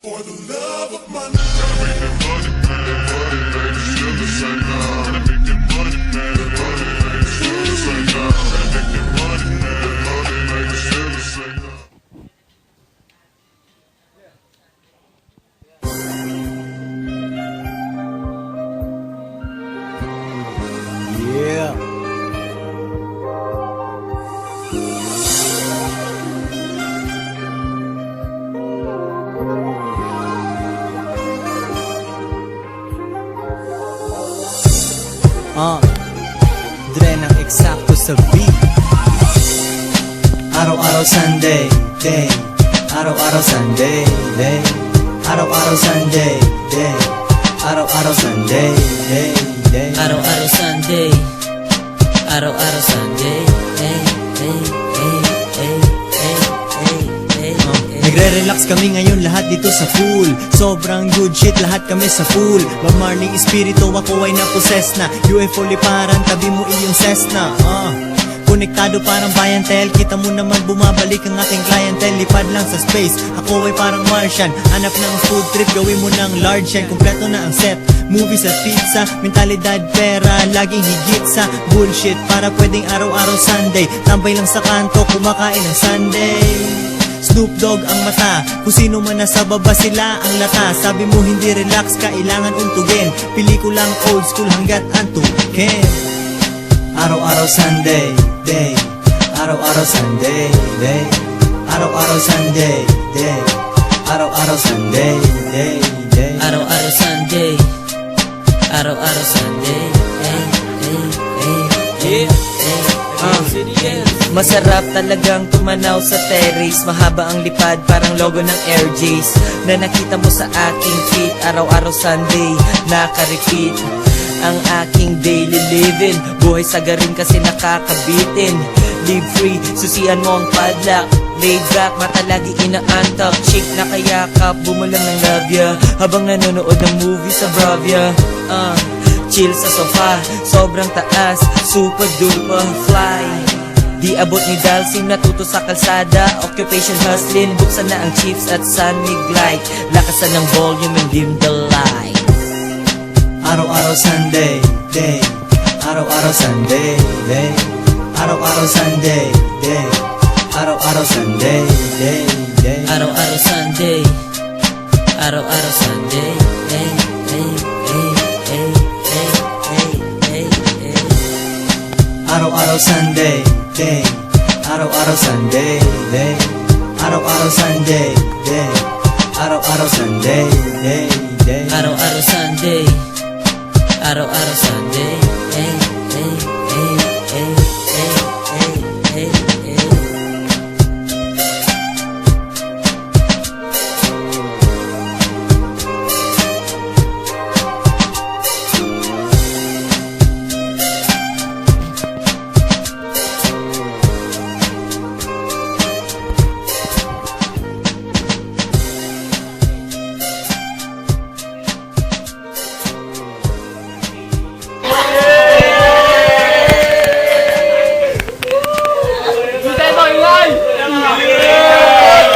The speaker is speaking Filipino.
For the love of money, gotta make that money, man. Money ain't still the same now. Gotta make that money, man. Money ain't still the same now. Gotta make that money, man. Money ain't still the same now. Yeah. Dre ng eksakto sa beat. Araw-araw Sunday, day. Araw-araw Sunday, day. Araw-araw Sunday, day. Araw-araw Sunday, day, day. Araw-araw Sunday, araw-araw Sunday, hey, hey, hey, hey, hey, hey, hey, hey. Nagre-relax kami ngayon lahat dito sa pool. Sobrang good shit, lahat kami sa pool. Bob Marley espiritu, ako ay na-possess na. UFO liparan, tabi mo iyong Cessna. Konektado parang bayantel. Kita mo naman bumabalik ang aking clientele. Lipad lang sa space, ako ay parang Martian. Hanap ng food trip, gawin mo ng large yan. Kompleto na ang set, movies at pizza. Mentalidad, pera, laging higit sa bullshit. Para pwedeng araw-araw Sunday, tambay lang sa kanto, kumakain ng Sunday. Snoop Dogg ang mata, kung sino man nasa baba sila ang lata. Sabi mo hindi relax, kailangan untugin. Pelikulang old school hanggat antukin. Araw-araw Sunday, day. Araw-araw Sunday, day. Araw-araw Sunday, day. Araw-araw Sunday, day, day. Araw-araw Sunday, araw-araw Sunday, hey, hey, hey, hey, Masarap talagang tumanaw sa terrace. Mahaba ang lipad, parang logo ng Air J's na nakita mo sa aking feet. Araw-araw Sunday, naka-repeat ang aking daily living. Buhay sagarin kasi nakakabitin. Live free, susian mo ang padlock. Laid back, mata lagi inaantak. Chick na kayakap, bumulang ng love ya habang nanonood ng movie sa Bravia. Chill sa sofa, sobrang taas, super duper fly. Di abot ni Dalsim, natuto sa kalsada. Occupation hustling, buksan na ang chips at San Light. Lakasan ng volume and dim the light. Araw-araw Sunday, day. Araw-araw Sunday, day. Araw-araw Sunday, day. Araw-araw Sunday, day, day. Araw-araw Sunday, araw-araw Sunday, hey, hey, hey, hey, hey, hey, hey, hey. Araw-araw Sunday, day. Araw-araw Sunday, day. Araw-araw Sunday, day. Araw-araw Sunday, day, day. Araw-araw Sunday, araw-araw Sunday,